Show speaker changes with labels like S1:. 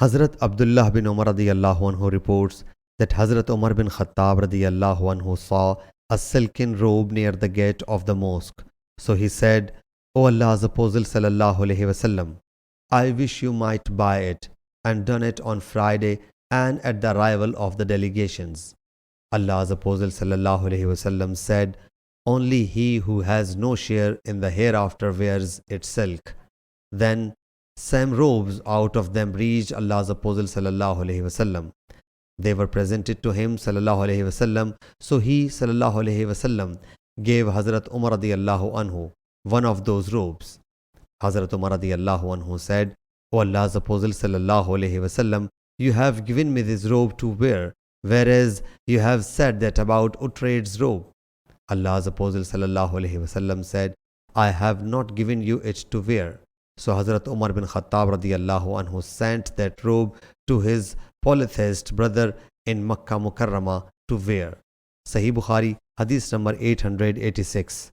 S1: Hazrat Abdullah bin Umar radiyallahu anhu reports that Hazrat Umar bin Khattab radiyallahu anhu saw a silken robe near the gate of the mosque. So he said, O Allah's Apostle sallallahu alaihi wasallam, I wish you might buy it and don it on Friday and at the arrival of the delegations. Allah's Apostle sallallahu alaihi wasallam said, only he who has no share in the hereafter wears its silk. Then some robes out of them reached Allah's Apostle sallallahu alaihi wasallam. They were presented to him sallallahu alaihi wasallam. So he sallallahu alaihi wasallam gave Hazrat Umar radiyallahu anhu one of those robes. Hazrat Umar radiyallahu anhu said, O Allah's Apostle sallallahu alaihi wasallam, you have given me this robe to wear, whereas you have said that about Utraid's robe. Allah's Apostle sallallahu alaihi wasallam said, I have not given you it to wear. So Hazrat Umar bin Khattab radiyallahu anhu sent that robe to his polytheist brother in Makkah Mukarramah to wear. Sahih Bukhari, Hadith number 886.